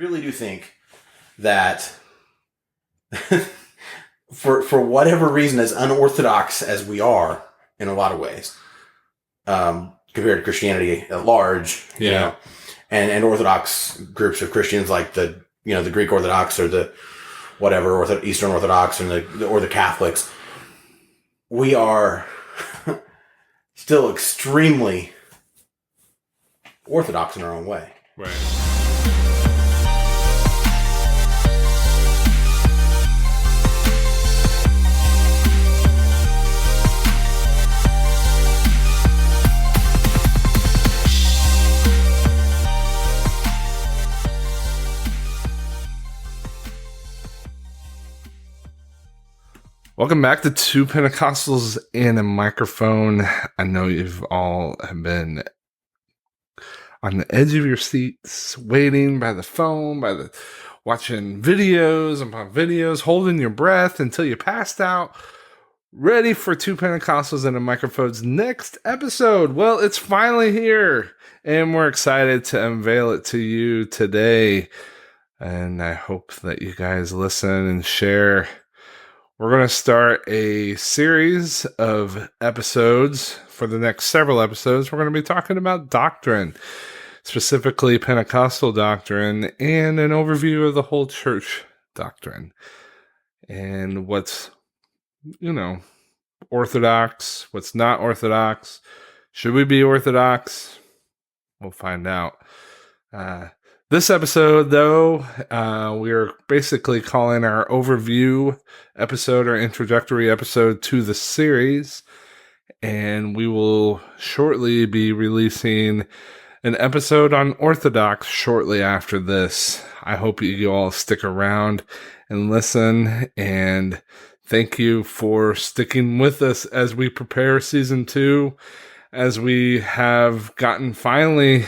really do think that for whatever reason, as unorthodox as we are in a lot of ways, compared to Christianity at large, you know, and Orthodox groups of Christians like the Greek Orthodox or the whatever Eastern Orthodox and the Catholics, we are still extremely Orthodox in our own way. Right. Welcome back to Two Pentecostals and a Microphone. I know you've all have been on the edge of your seats, waiting by the phone, watching videos upon videos, holding your breath until you passed out, ready for Two Pentecostals and a Microphone's next episode. Well, it's finally here, and we're excited to unveil it to you today. And I hope that you guys listen and share. We're going to start a series of episodes. For the next several episodes, we're going to be talking about doctrine, specifically Pentecostal doctrine, and an overview of the whole church doctrine. And what's, orthodox, what's not orthodox. Should we be orthodox? We'll find out. This episode, though, we're basically calling our overview episode or introductory episode to the series, and we will shortly be releasing an episode on Orthodox shortly after this. I hope you all stick around and listen, and thank you for sticking with us as we prepare season 2, as we have gotten finally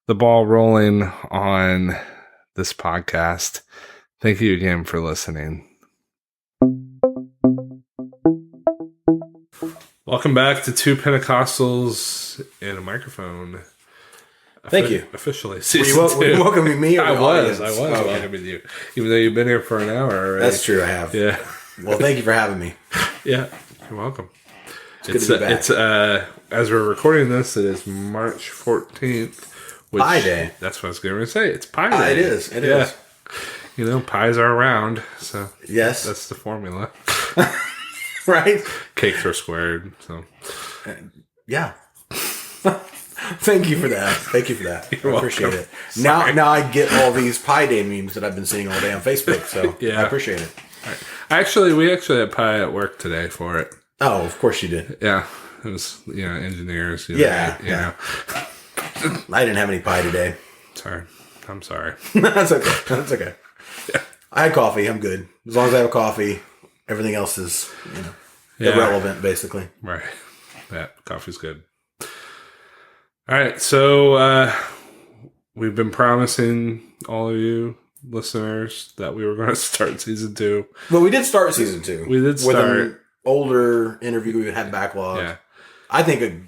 the ball rolling on this podcast. Thank you again for listening. Welcome back to Two Pentecostals and a Microphone. Thank you. Officially. Were you welcoming me? Or I was okay. welcoming you. Even though you've been here for an hour already. That's true, I have. Yeah. Well, thank you for having me. Yeah, you're welcome. It's good to be back. It's as we're recording this, it is March 14th. Pie Day. That's what I was going to say. It's Pie Day. It is. It is. Pies are round, so yes, that's the formula. Right? Cakes are squared, so yeah. Thank you for that. I appreciate it. Sorry. Now I get all these Pie Day memes that I've been seeing all day on Facebook, so yeah. I appreciate it. Right. We actually had pie at work today for it. Oh, of course you did. Yeah, it was engineers. Yeah. I didn't have any pie today. I'm sorry. That's okay. Yeah. I had coffee. I'm good. As long as I have coffee, everything else is irrelevant, basically. Right. Yeah, coffee's good. All right, so we've been promising all of you listeners that we were going to start season 2. Well, we did start season 2. We did start with an older interview we had backlog. Yeah. I think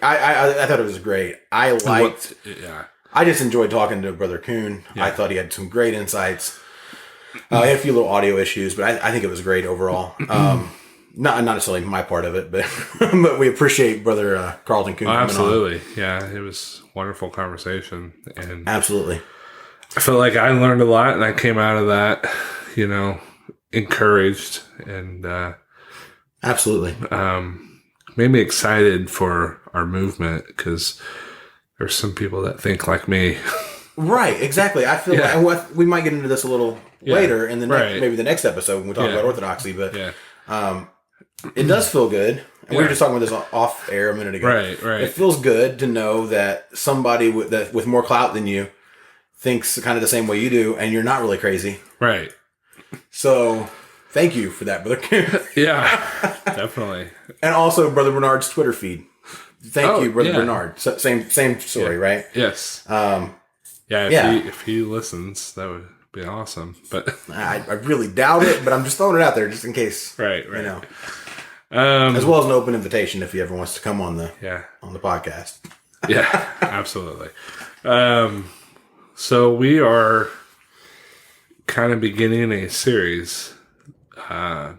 I thought it was great. I just enjoyed talking to Brother Kuhn. Yeah. I thought he had some great insights. He had a few little audio issues, but I think it was great overall. Not necessarily my part of it, but but we appreciate Brother Carlton Kuhn. Absolutely, yeah, it was a wonderful conversation, and absolutely, I felt like I learned a lot, and I came out of that, encouraged, and absolutely, made me excited for our movement, because there's some people that think like me. Right, exactly. I feel like we might get into this a little later in the maybe the next episode when we talk about orthodoxy, but it does feel good. And we were just talking about this off air a minute ago. Right. It feels good to know that somebody with more clout than you thinks kind of the same way you do, and you're not really crazy. Right. So, thank you for that, Brother Kuhn. Yeah, definitely. And also Brother Bernard's Twitter feed. Thank you, Brother Bernard. So, same story, right? Yes. If he listens, that would be awesome. But I really doubt it, but I'm just throwing it out there just in case. Right. As well as an open invitation if he ever wants to come on the podcast. Yeah, absolutely. So we are kind of beginning a series. Yeah,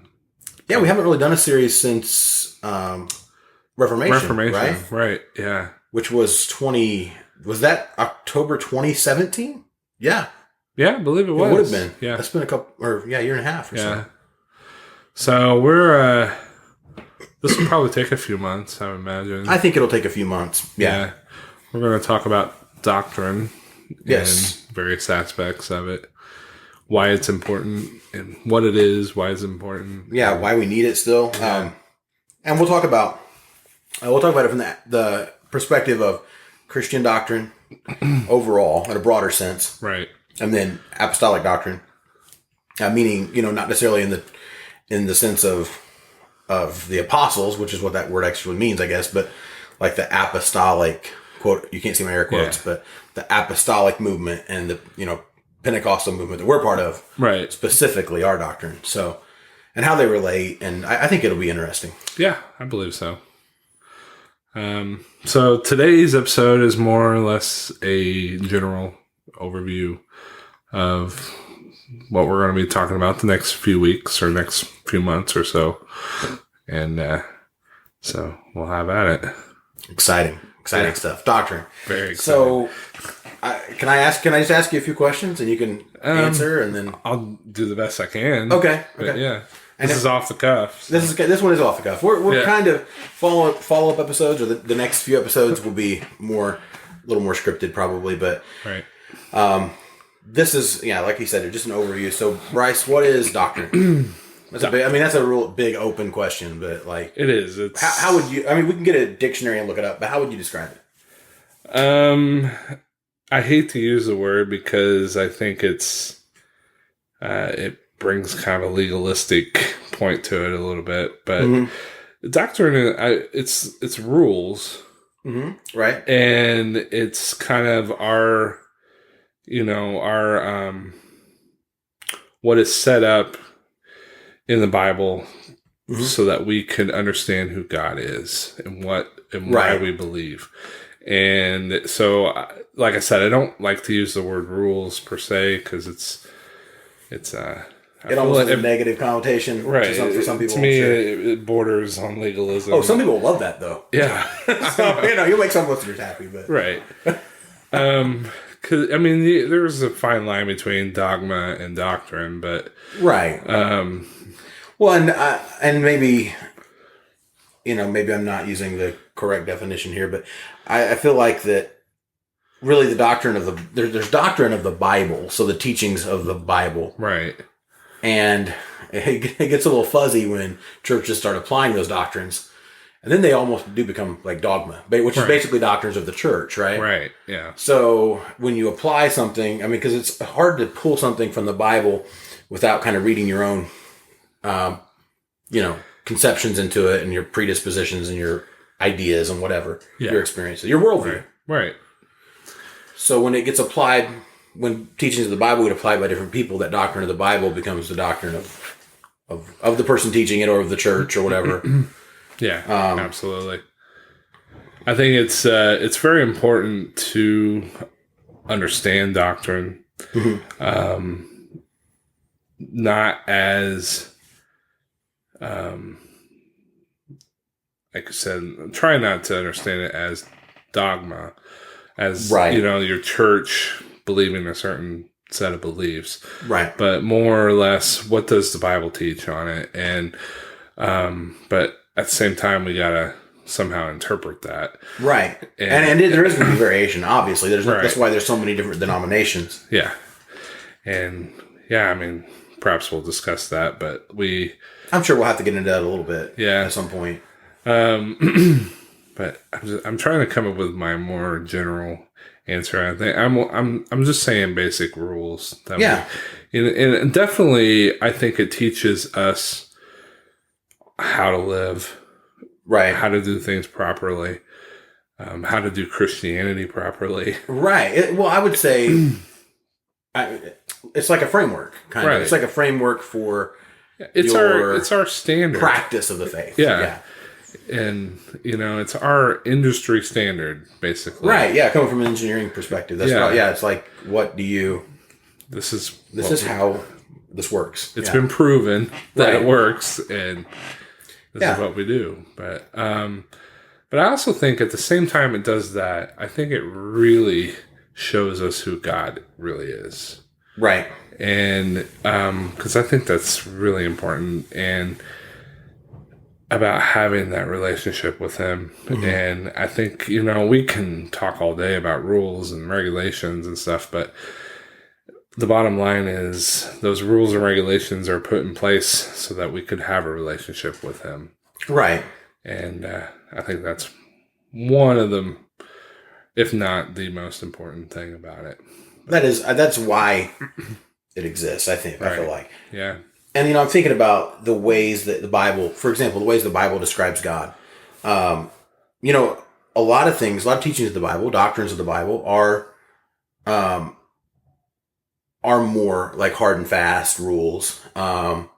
we haven't really done a series since Reformation, right? Right, yeah. Which was was that October 2017? Yeah. Yeah, I believe it was. It would have been. Yeah. That's been a year and a half or so. So we're, this will probably take a few months, I would imagine. I think it'll take a few months. Yeah. We're going to talk about doctrine. Yes. And various aspects of it. Why it's important and what it is, why it's important. Yeah, why we need it still. Yeah. And we'll talk about it from the perspective of Christian doctrine overall in a broader sense. Right. And then apostolic doctrine. Meaning, not necessarily in the sense of the apostles, which is what that word actually means, I guess, but like the apostolic quote, you can't see my air quotes, but the apostolic movement and the, Pentecostal movement that we're part of, right? Specifically our doctrine. So, and how they relate. And I think it'll be interesting. Yeah, I believe so. So today's episode is more or less a general overview of what we're going to be talking about the next few weeks or next few months or so. And, so we'll have at it. Exciting stuff. Doctrine. Very exciting. So, can I just ask you a few questions and you can answer, and then I'll do the best I can. Okay. But yeah. And this is off the cuff. So. This one is off the cuff. We're kind of follow up episodes, or the next few episodes will be a little more scripted probably, but right. This is like you said, just an overview. So Bryce, what is doctrine? That's a real big open question, but like it is. It's how would you? We can get a dictionary and look it up, but how would you describe it? I hate to use the word because I think it brings kind of a legalistic point to it a little bit, but doctrine, it's rules, right? And it's kind of our what is set up in the Bible so that we can understand who God is and why we believe. And so, like I said, I don't like to use the word rules per se because it almost has a negative connotation, right? For some people, to me, it borders on legalism. Oh, some people love that though. Yeah, so you'll make some listeners happy, but right. Because there's a fine line between dogma and doctrine, but right. Well, and maybe maybe I'm not using the correct definition here, but I feel like that really the doctrine of there's doctrine of the Bible, so the teachings of the Bible, right? And it gets a little fuzzy when churches start applying those doctrines, and then they almost do become like dogma, which is basically doctrines of the church, right? Right. Yeah. So when you apply something, because it's hard to pull something from the Bible without kind of reading your own, conceptions into it and your predispositions and your ideas and whatever your experiences, your worldview. Right. So when it gets applied, when teachings of the Bible get applied by different people, that doctrine of the Bible becomes the doctrine of the person teaching it or of the church or whatever. Yeah, absolutely. I think it's very important to understand doctrine, not as like I said, try not to understand it as dogma, as your church believing a certain set of beliefs, right? But more or less, what does the Bible teach on it? And but at the same time, we gotta somehow interpret that, right? And there is going to be variation. Obviously, that's why there's so many different denominations. Yeah, and perhaps we'll discuss that, but I'm sure we'll have to get into that a little bit, at some point. But I'm trying to come up with my more general answer. I think I'm just saying basic rules. And definitely, I think it teaches us how to live, right? How to do things properly, how to do Christianity properly, right? Well, I would say it's like a framework, kind of. It's like a framework for it's our standard practice of the faith. Yeah. And, it's our industry standard, basically. Right, yeah, coming from an engineering perspective. That's it's like, what do you... This is how this works. It's been proven that it works, and this is what we do. But I also think at the same time it does that, I think it really shows us who God really is. Right. And because I think that's really important, and about having that relationship with him. Mm-hmm. And I think, we can talk all day about rules and regulations and stuff, but the bottom line is those rules and regulations are put in place so that we could have a relationship with him. Right. And I think that's one of them, if not the most important thing about it. That's why it exists, I think. Right. I feel like. Yeah. And, I'm thinking about the ways that the Bible, for example, the ways the Bible describes God. A lot of things, a lot of teachings of the Bible, doctrines of the Bible are more like hard and fast rules. And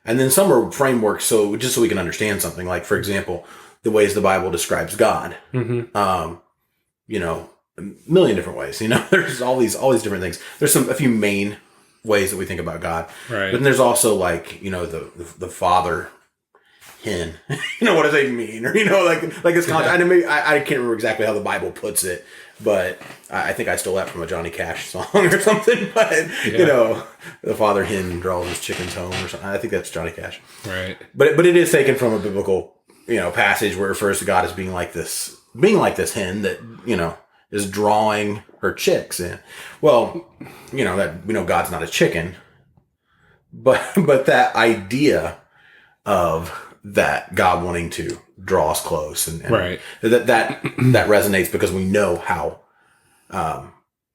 then some are frameworks, so we can understand something. Like, for example, the ways the Bible describes God. Mm-hmm. A million different ways. There's all these different things. There's a few main ways that we think about God. Right. But then there's also like, the father hen. What does that mean? Or, like it's I can't remember exactly how the Bible puts it, but I think I stole that from a Johnny Cash song or something. But, the father hen draws his chickens home or something. I think that's Johnny Cash. Right. But it is taken from a biblical, passage where it refers to God as being like this hen that, is drawing her chicks in. Well, that we know God's not a chicken, but that idea of that God wanting to draw us close and right. that resonates because we know how,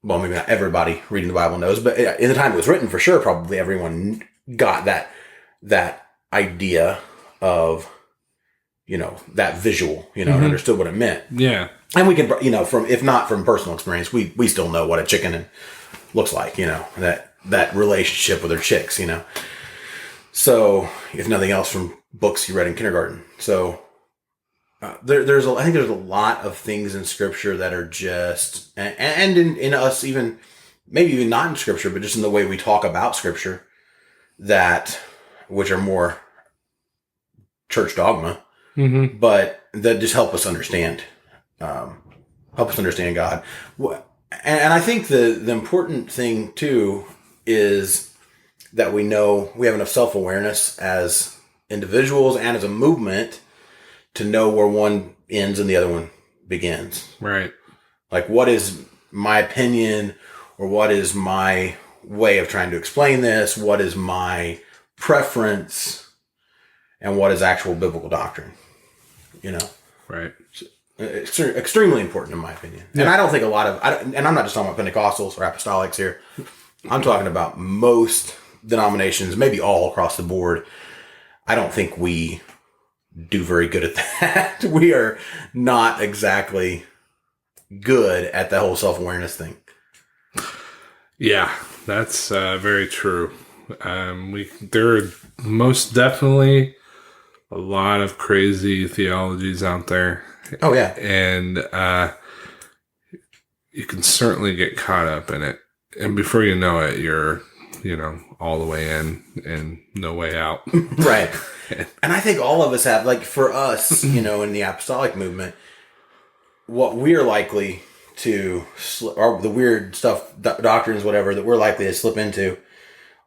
maybe not everybody reading the Bible knows, but in the time it was written, for sure, probably everyone got that idea of, that visual, and understood what it meant. Yeah. And we can, from, if not from personal experience, we still know what a chicken looks like, that relationship with her chicks, So, if nothing else, from books you read in kindergarten. So, I think there's a lot of things in Scripture that are just, and in us, even maybe even not in Scripture, but just in the way we talk about Scripture, which are more church dogma, mm-hmm. but that just help us understand. God. And I think the important thing too is that we know we have enough self-awareness as individuals and as a movement to know where one ends and the other one begins. Right. Like, what is my opinion, or what is my way of trying to explain this? What is my preference, and what is actual biblical doctrine? Right. It's extremely important in my opinion. Yeah. And I don't think and I'm not just talking about Pentecostals or apostolics here. I'm talking about most denominations, maybe all across the board. I don't think we do very good at that. We are not exactly good at the whole self-awareness thing. Yeah, that's very true. There are most definitely a lot of crazy theologies out there. Oh, yeah. And you can certainly get caught up in it. And before you know it, you're, all the way in and no way out. Right. And I think all of us have, like, for us, in the apostolic movement, what we're likely to, or the weird stuff, doctrines, whatever, that we're likely to slip into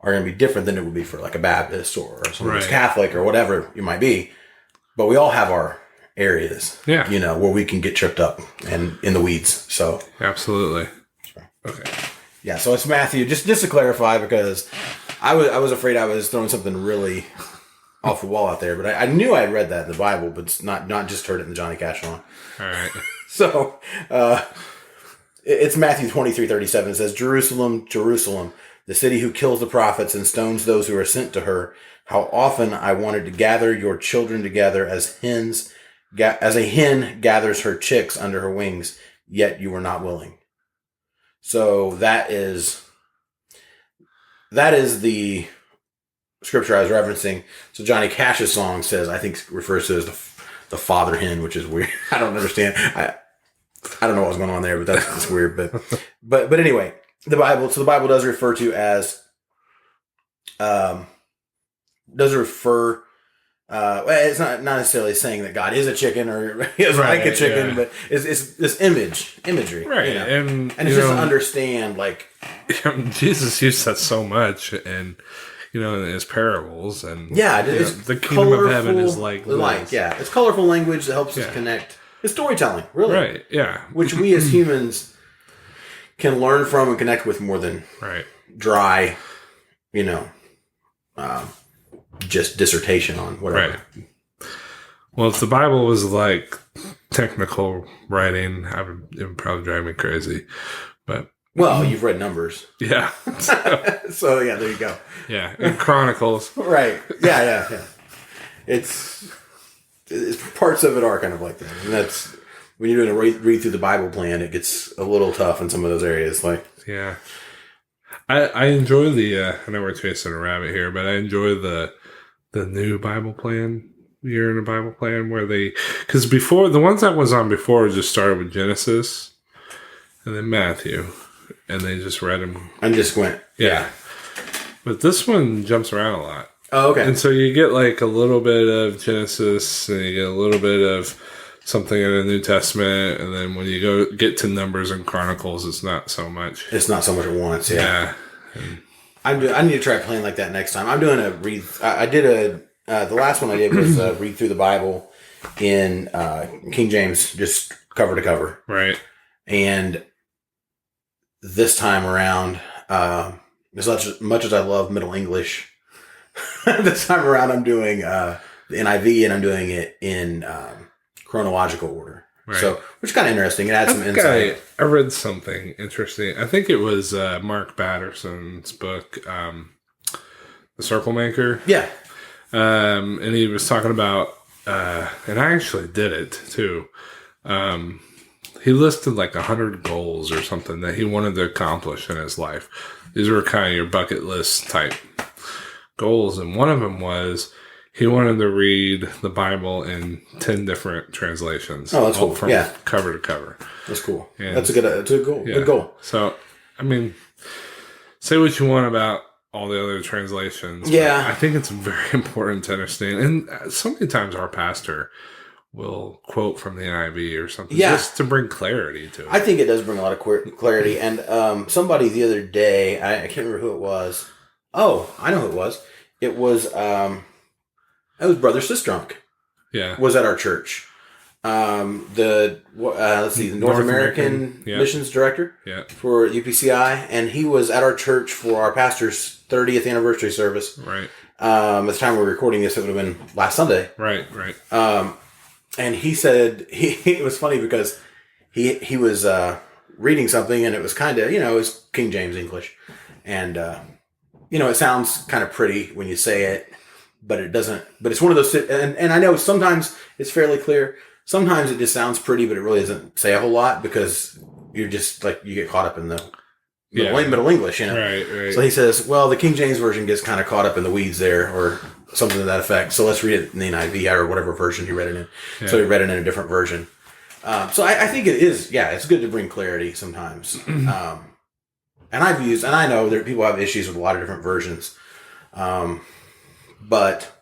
are going to be different than it would be for, like, a Baptist or someone who's Catholic or whatever you might be. But we all have our areas, where we can get tripped up and in the weeds. So absolutely. Okay. Yeah. So it's Matthew. Just to clarify, because I was afraid I was throwing something really off the wall out there, but I knew I had read that in the Bible, but it's not just heard it in the Johnny Cash song. All right. So it's Matthew 23:37. It says, "Jerusalem, Jerusalem, the city who kills the prophets and stones those who are sent to her. How often I wanted to gather your children together as a hen gathers her chicks under her wings, yet you were not willing." So that is the scripture I was referencing. So Johnny Cash's song says, I think refers to as the the father hen, which is weird. I don't understand. I don't know what was going on there, but that's weird. But anyway, the Bible does refer to as, it's not necessarily saying that God is a chicken or is like a chicken, but it's this imagery. Right. You know? And it's just to understand, like, Jesus used that so much, and in his parables, and the kingdom of heaven is like this. It's colorful language that helps us connect. It's storytelling, really, right? Yeah, which we as humans can learn from and connect with more than dry, just dissertation on whatever. Right. Well, if the Bible was like technical writing, it would probably drive me crazy. But you've read Numbers, yeah. So yeah, there you go. Yeah, and Chronicles, right? Yeah. It's parts of it are kind of like that, and that's when you're doing a read through the Bible plan, it gets a little tough in some of those areas. Like, yeah, I enjoy the. I know we're chasing a rabbit here, but I enjoy the new Bible plan. Year in a Bible plan where because before the ones that was on before just started with Genesis and then Matthew, and they just read them and just went, yeah. But this one jumps around a lot. Oh, okay. And so you get like a little bit of Genesis, and you get a little bit of something in the New Testament, and then when you get to Numbers and Chronicles, it's not so much. It's not so much at once. Yeah. I need to try playing like that next time. I'm doing a read. I did the last one I did was read through the Bible in King James, just cover to cover. Right. And this time around, as much as I love Middle English, this time around I'm doing the NIV, and I'm doing it in chronological order. Right. So, which is kind of interesting. It adds some insight. I read something interesting. I think it was Mark Batterson's book, The Circle Maker. Yeah. And he was talking about, and I actually did it too. He listed like 100 goals or something that he wanted to accomplish in his life. These were kind of your bucket list type goals. And one of them was he wanted to read the Bible in 10 different translations. Oh, that's cool. From cover to cover. That's cool. And that's a good goal. Yeah. Good goal. So, I mean, say what you want about all the other translations. Yeah. I think it's very important to understand. And so many times our pastor will quote from the NIV or something just to bring clarity to it. I think it does bring a lot of clarity. And somebody the other day, I can't remember who it was. Oh, I know who it was. It was Brother Sistrunk. Yeah. Was at our church. The North American Missions Director for UPCI, and he was at our church for our pastor's 30th anniversary service. Right. At the time we're recording this, it would have been last Sunday. Right. And he said it was funny because he was reading something, and it was kind of it was King James English, and it sounds kind of pretty when you say it, but it doesn't. But it's one of those, and I know sometimes it's fairly clear. Sometimes it just sounds pretty, but it really doesn't say a whole lot because you're just like you get caught up in the Middle English, Right. So he says, well, the King James version gets kind of caught up in the weeds there, or something to that effect. So let's read it in the NIV or whatever version he read it in. Yeah. So he read it in a different version. So I think it is, it's good to bring clarity sometimes. And I know that people have issues with a lot of different versions. But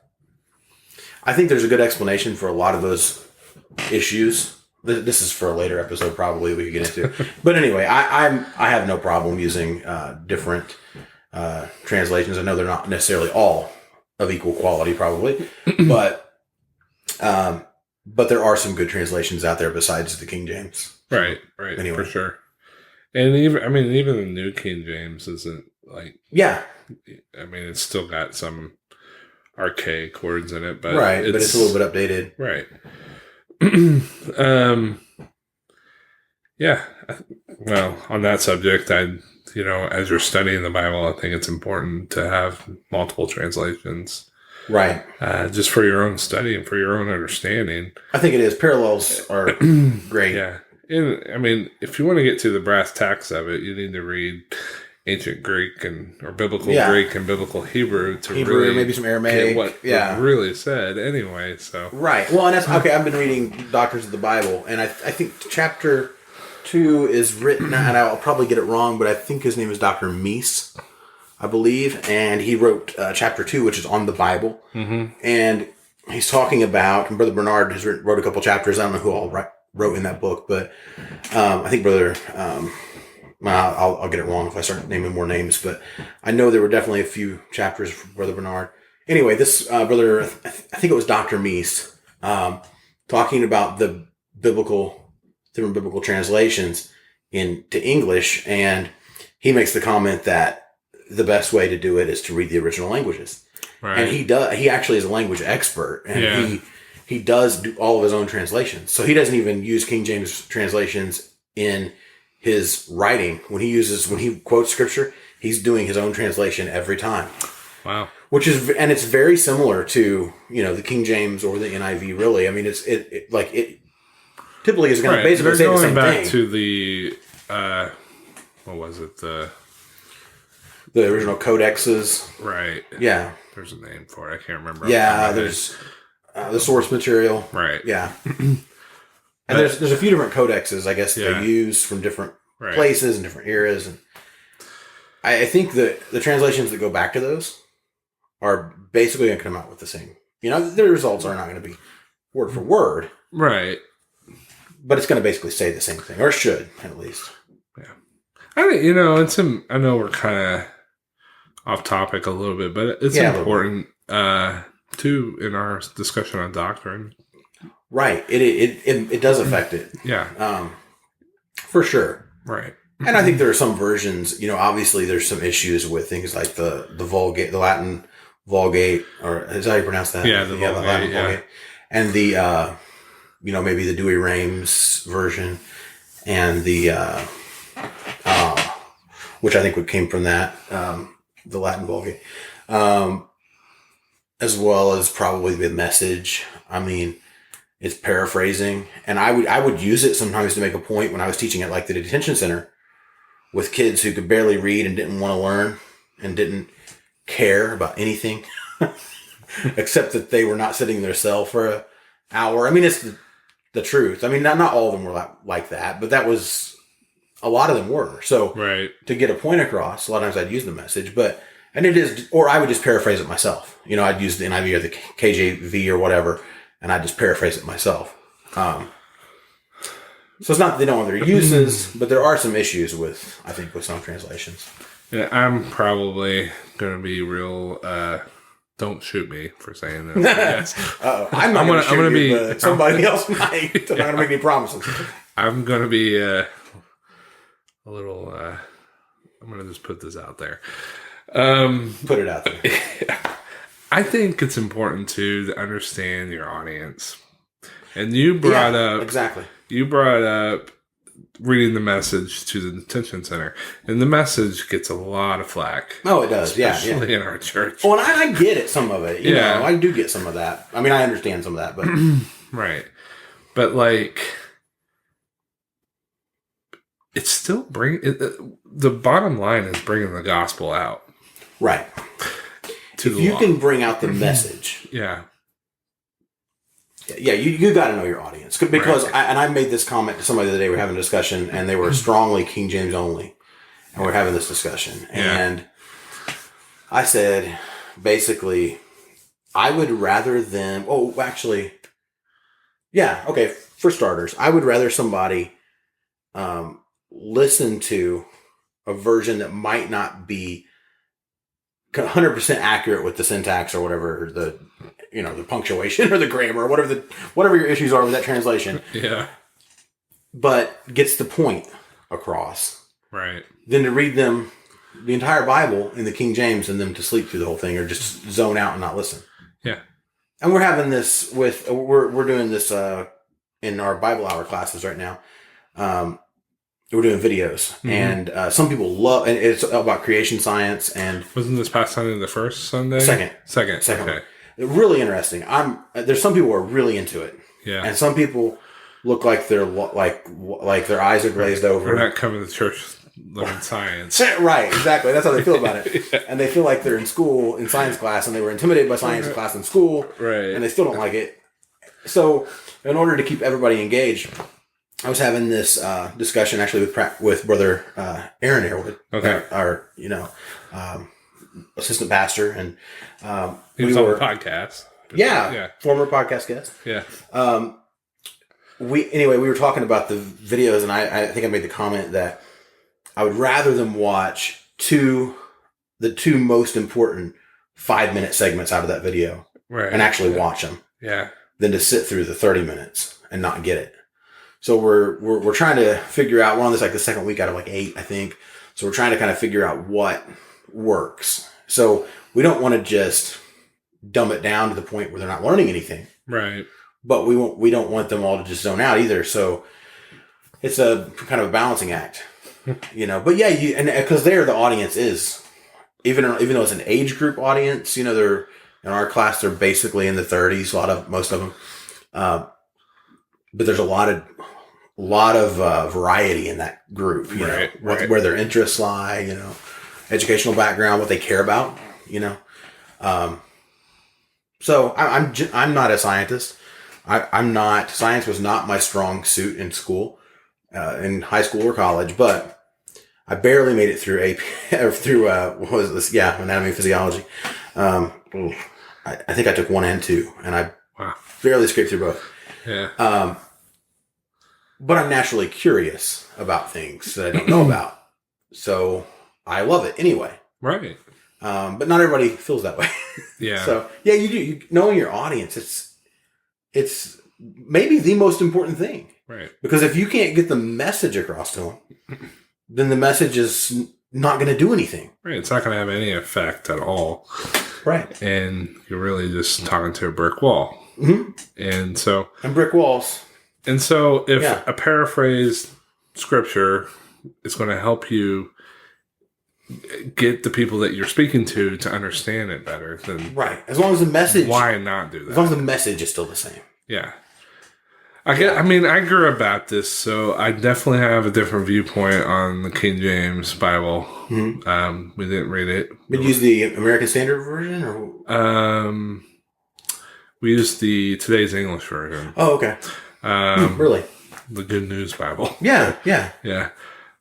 I think there's a good explanation for a lot of those issues. This is for a later episode, probably we could get into. But anyway, I have no problem using different translations. I know they're not necessarily all of equal quality, probably, but there are some good translations out there besides the King James. Right. Anyway, for sure. And even the New King James isn't like it's still got some archaic words in it, but but it's a little bit updated. Right. Well, on that subject, as you're studying the Bible, I think it's important to have multiple translations. Right. Just for your own study and for your own understanding. I think it is. Parallels are great. Yeah. And if you want to get to the brass tacks of it, you need to read ancient Greek or biblical Yeah. Greek and biblical Hebrew to Hebrew, really maybe some Aramaic. get what Yeah. really said anyway. So Right. Well, and that's okay. I've been reading Doctrines of the Bible, and I think chapter 2 is written, and I'll probably get it wrong, but I think his name is Dr. Meese, I believe, and he wrote chapter 2, which is on the Bible, and he's talking about, and Brother Bernard has wrote a couple chapters. I don't know who all wrote in that book, but I think Brother, I'll get it wrong if I start naming more names, but I know there were definitely a few chapters from Brother Bernard. Anyway, this brother, I think it was Dr. Meese, talking about the different biblical translations into English, and he makes the comment that the best way to do it is to read the original languages. Right. And he actually is a language expert, and he does do all of his own translations. So he doesn't even use King James translations in his writing. When he quotes scripture, he's doing his own translation every time. Wow. And it's very similar to, the King James or the NIV, really. I mean, it typically is going to basically say the same thing. They're going back to the, what was it? The original codexes. Right. Yeah. There's a name for it. I can't remember. Yeah, there's the source material. Right. Yeah. And there's a few different codexes, I guess, they use from different places and different eras. And I think the translations that go back to those are basically going to come out with the same. The results are not going to be word for word. Right. But it's going to basically say the same thing, or should, at least. Yeah. I think, I know we're kind of off topic a little bit, but it's important, too, in our discussion on doctrine. Right. It does affect it. Yeah. For sure. Right. And I think there are some versions, obviously there's some issues with things like the Vulgate, the Latin Vulgate, or is that how you pronounce that? Yeah, the Latin Vulgate. And the, maybe the Dewey Rheims version, and the, which I think came from that, the Latin Vulgate, as well as probably the Message. I mean, it's paraphrasing, and I would use it sometimes to make a point when I was teaching at like the detention center with kids who could barely read and didn't want to learn and didn't care about anything except that they were not sitting in their cell for an hour. I mean, it's the truth. I mean, not all of them were like that, but a lot of them were. So to get a point across, a lot of times I'd use the Message, or I would just paraphrase it myself. I'd use the NIV or the KJV or whatever, and I just paraphrase it myself. So it's not that they don't have their uses, but there are some issues with some translations. Yeah, I'm probably going to be real, don't shoot me for saying this. Yes. I'm not going to shoot you, but somebody else might. I'm not going to make any promises. I'm going to be a little, I'm going to just put this out there. Put it out there. Yeah. I think it's important to understand your audience. And you brought up reading the Message to the detention center, and the Message gets a lot of flack. Oh, it does. Especially in our church. Well, and I get it, some of it. You know, I do get some of that. I mean, I understand some of that, but right. But it's still the bottom line is bringing the gospel out. Right. If you can bring out the message. Yeah. Yeah, you got to know your audience. Because I made this comment to somebody the other day. We were having a discussion, and they were strongly King James only. And we're having this discussion. And I said, basically, I would rather them... Oh, actually... Yeah, okay. For starters, I would rather somebody listen to a version that might not be 100% accurate with the syntax or whatever, the punctuation or the grammar or whatever your issues are with that translation. Yeah. But gets the point across. Right. Than to read them the entire Bible in the King James and them to sleep through the whole thing or just zone out and not listen. Yeah. And we're having this we're doing this in our Bible hour classes right now. We're doing videos, and some people love, and it's about creation science. And wasn't this past Sunday the first Sunday? Second. Okay. Really interesting. There's some people who are really into it. Yeah. And some people look like they're like their eyes are glazed over. They're not coming to church learn science. Right, exactly. That's how they feel about it. Yeah. And they feel like they're in school, in science class, and they were intimidated by science class in school. Right. And they still don't like it. So, in order to keep everybody engaged, I was having this discussion actually with Brother Aaron Airwood. Okay. Our assistant pastor. And he was on the podcast. Yeah. Former podcast guest. Yeah. We were talking about the videos, and I think I made the comment that I would rather them watch the two most important 5-minute segments out of that video, right, and actually watch them, than to sit through the 30 minutes and not get it. So we're trying to figure out. We're on this like the second week out of like 8, I think. So we're trying to kind of figure out what works. So we don't want to just dumb it down to the point where they're not learning anything, right? But we don't want them all to just zone out either. So it's a kind of a balancing act, But yeah, and because the audience is even though it's an age group audience, they're in our class. They're basically in the 30s. Most of them, but there's a lot of variety in that group. Where their interests lie. Educational background, what they care about. So I'm not a scientist. I'm not. Science was not my strong suit in school, in high school or college. But I barely made it through what was this? Yeah, anatomy and physiology. I think I took 1 and 2, and I barely scraped through both. Yeah. But I'm naturally curious about things that I don't know about, so I love it anyway. Right. But not everybody feels that way. Yeah. So yeah, you do. Knowing your audience, it's maybe the most important thing. Right. Because if you can't get the message across to them, then the message is not going to do anything. Right. It's not going to have any effect at all. Right. And you're really just talking to a brick wall. Mm-hmm. And brick walls. And so if a paraphrased scripture is going to help you get the people that you're speaking to understand it better, then as long as the message, why not do that? As long as the message is still the same. Yeah. I mean, I grew up Baptist, so I definitely have a different viewpoint on the King James Bible. Mm-hmm. We didn't read it. Did you use the American Standard Version, or we used the Today's English version. Oh, okay. Really? The Good News Bible. Yeah.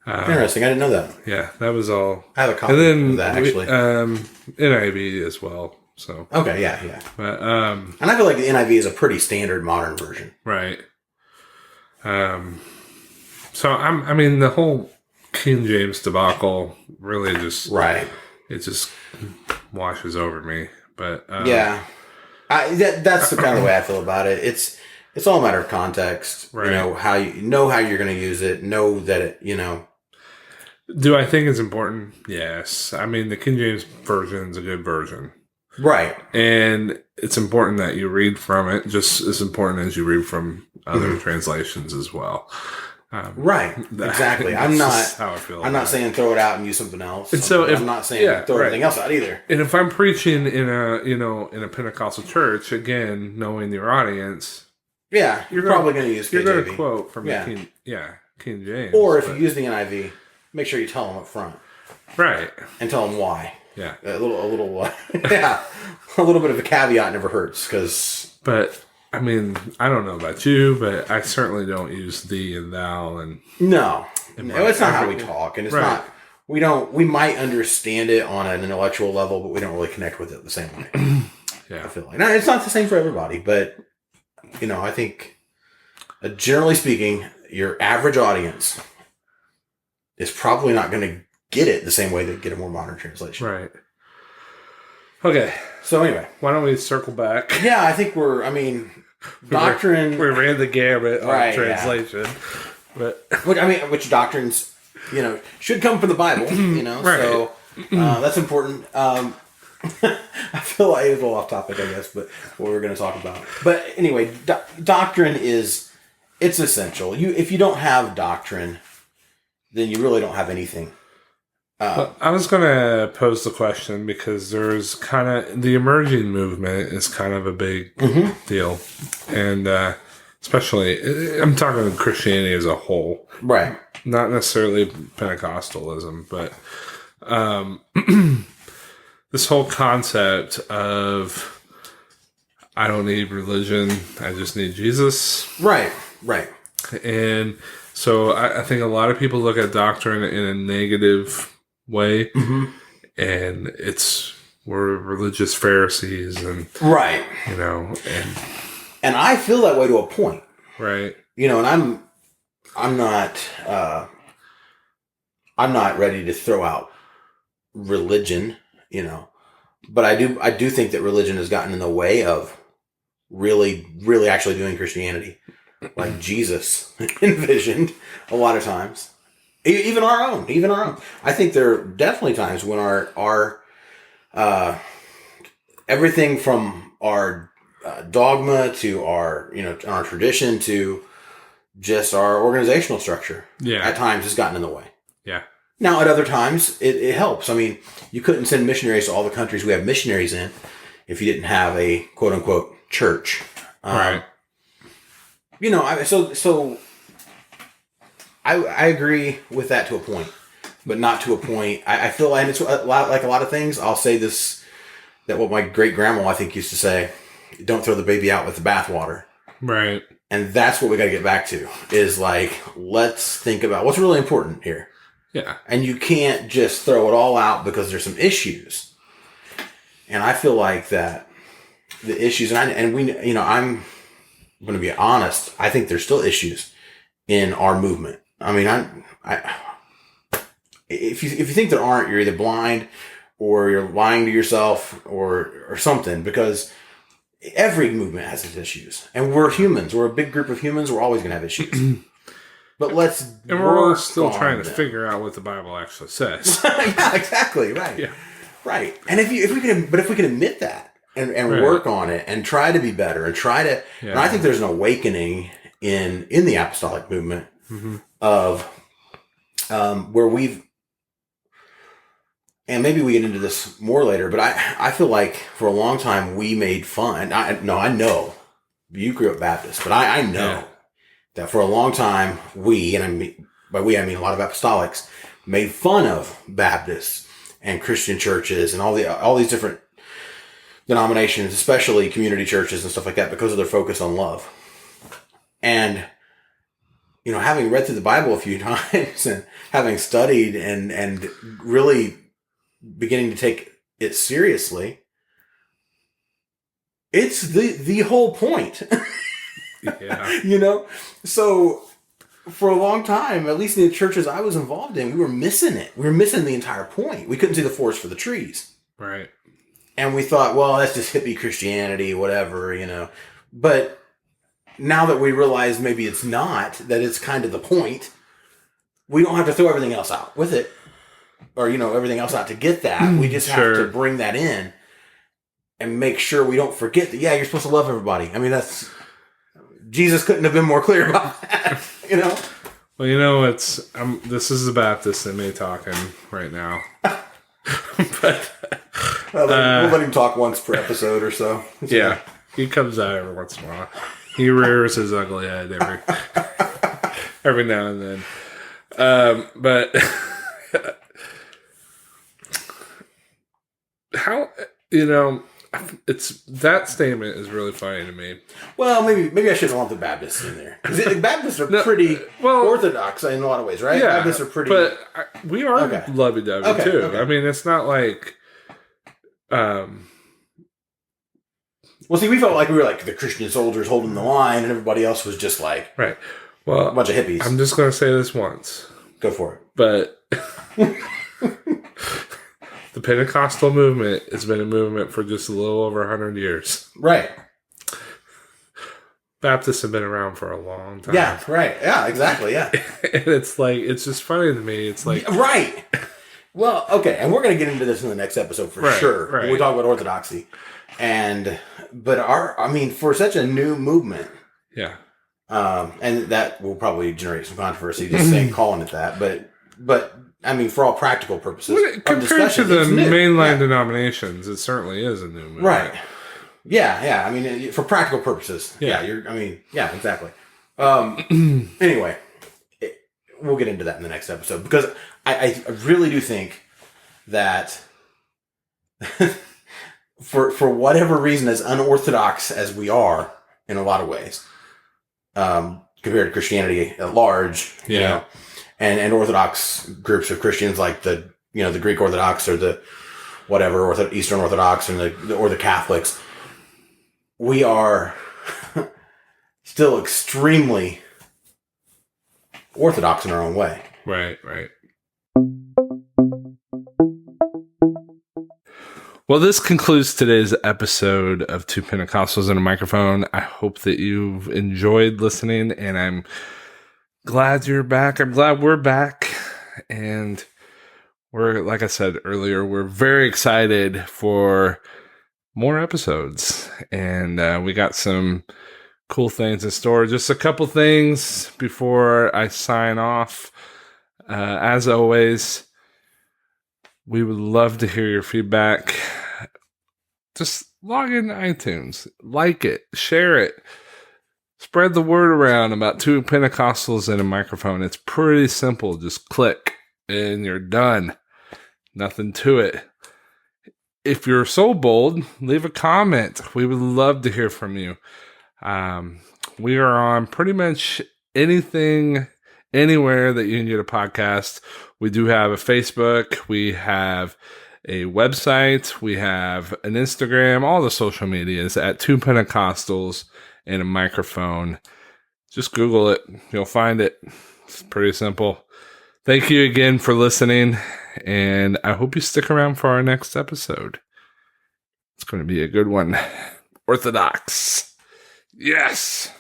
Interesting. I didn't know that. Yeah, that was all. I have a copy of that, actually. NIV as well. So okay, yeah. But and I feel like the NIV is a pretty standard modern version. Right. So I mean, the whole King James debacle really just it just washes over me. But that's the kind of way I feel about it. It's all a matter of context. Right. How you're going to use it. Know that it. Do I think it's important? Yes. I mean, the King James version is a good version. Right. And it's important that you read from it, just as important as you read from other translations as well. Right. Exactly. I'm not how I feel. I'm not saying throw it out and use something else. And so I'm not saying throw everything else out either. And if I'm preaching in a Pentecostal church, again, knowing your audience, you're probably going to use KJV. You're going to quote from King James. Or if you use the NIV, make sure you tell them up front. Right. And tell them why. Yeah. A little a little bit of a caveat never hurts, But I mean, I don't know about you, but I certainly don't use thee and thou and no, it's not how we talk, and it's not. We might understand it on an intellectual level, but we don't really connect with it the same way. I feel like it's not the same for everybody, but I think generally speaking, your average audience is probably not going to get it the same way they get a more modern translation. Right. Okay. So anyway, why don't we circle back? Yeah, I think Doctrine. We ran the gamut on translation, but which doctrines, should come from the Bible. So that's important. I feel like it's a little off topic, I guess, but what we're going to talk about. But anyway, doctrine it's essential. If you don't have doctrine, then you really don't have anything. I was going to pose the question because there's kind of the emerging movement is kind of a big deal. And especially, I'm talking Christianity as a whole. Right. not necessarily Pentecostalism, but this whole concept of I don't need religion, I just need Jesus. Right. And so I think a lot of people look at doctrine in a negative way, and we're religious Pharisees, and right, and I feel that way to a point, right? And I'm not ready to throw out religion, but I do think that religion has gotten in the way of really, really actually doing Christianity like Jesus envisioned a lot of times. Even our own. I think there are definitely times when our everything from our dogma to our tradition to just our organizational structure, at times has gotten in the way. Yeah. Now, at other times, it helps. I mean, you couldn't send missionaries to all the countries we have missionaries in if you didn't have a quote unquote church, right? So I agree with that to a point, but not to a point. I feel like it's a lot of things. I'll say this, that what my great grandma, I think, used to say, don't throw the baby out with the bathwater. Right. And that's what we got to get back to, is like, let's think about what's really important here. Yeah. And you can't just throw it all out because there's some issues. And I feel like that the issues, I'm going to be honest, I think there's still issues in our movement. I mean, if you think there aren't, you're either blind or you're lying to yourself or something, because every movement has its issues, and we're humans. We're a big group of humans. We're always going to have issues. But we're all still trying to figure out what the Bible actually says. Yeah, exactly. Right. Yeah. Right. And if we can admit that and right. work on it and try to be better and try to, and I think there's an awakening in the apostolic movement of where we've, and maybe we get into this more later, but I feel like for a long time we made fun. I know you grew up Baptist, but I know that for a long time by we I mean a lot of apostolics made fun of Baptists and Christian churches and all these different denominations, especially community churches and stuff like that, because of their focus on love. And having read through the Bible a few times and having studied and really beginning to take it seriously, it's the whole point. Yeah. So for a long time, at least in the churches I was involved in, we were missing it. We were missing the entire point. We couldn't see the forest for the trees. Right. And we thought, well, that's just hippie Christianity, whatever, But now that we realize maybe it's not, that it's kind of the point, we don't have to throw everything else out with it. Or, everything else out to get that. We just have to bring that in and make sure we don't forget that, you're supposed to love everybody. I mean, Jesus couldn't have been more clear about that, Well, this is a Baptist in me talking right now. But we'll let him talk once per episode or so. Yeah, he comes out every once in a while. He rears his ugly head every now and then. But how it's that statement is really funny to me. Well, maybe I shouldn't want the Baptists in there, because Baptists are pretty orthodox in a lot of ways, right? Yeah, Baptists are pretty, but we are lovey-dovey too. Okay. I mean, it's not like. Well, see, we felt like we were like the Christian soldiers holding the line, and everybody else was just like right. Well, a bunch of hippies. I'm just going to say this once. Go for it. But. The Pentecostal movement has been a movement for just a little over 100 years. Right. Baptists have been around for a long time. Yeah, right. Yeah, exactly, yeah. And it's just funny to me. It's like... Right. Well, okay, and we're going to get into this in the next episode for sure. Right. When we talk about orthodoxy. But for such a new movement... Yeah. And that will probably generate some controversy, just calling it that. But for all practical purposes, compared to the mainline denominations, it certainly is a new movement. Right. Yeah. For practical purposes. Yeah. Exactly. Anyway, we'll get into that in the next episode, because I really do think that for whatever reason, as unorthodox as we are in a lot of ways, compared to Christianity at large, and Orthodox groups of Christians like the Greek Orthodox or the whatever Eastern Orthodox and the Catholics, we are still extremely orthodox in our own way. Right. Well, this concludes today's episode of Two Pentecostals and a Microphone. I hope that you've enjoyed listening, and I'm glad you're back. I'm glad we're back. And we're, like I said earlier, we're very excited for more episodes. And we got some cool things in store. Just a couple things before I sign off. As always, we would love to hear your feedback. Just log in to iTunes, like it, share it, spread the word around about Two Pentecostals and a Microphone. It's pretty simple. Just click and you're done. Nothing to it. If you're so bold, leave a comment. We would love to hear from you. We are on pretty much anything, anywhere that you can get a podcast. We do have a Facebook. We have a website. We have an Instagram. All the social medias at Two Pentecostals and a Microphone. Just Google it. You'll find it. It's pretty simple. Thank you again for listening, and I hope you stick around for our next episode. It's going to be a good one. Orthodox. Yes.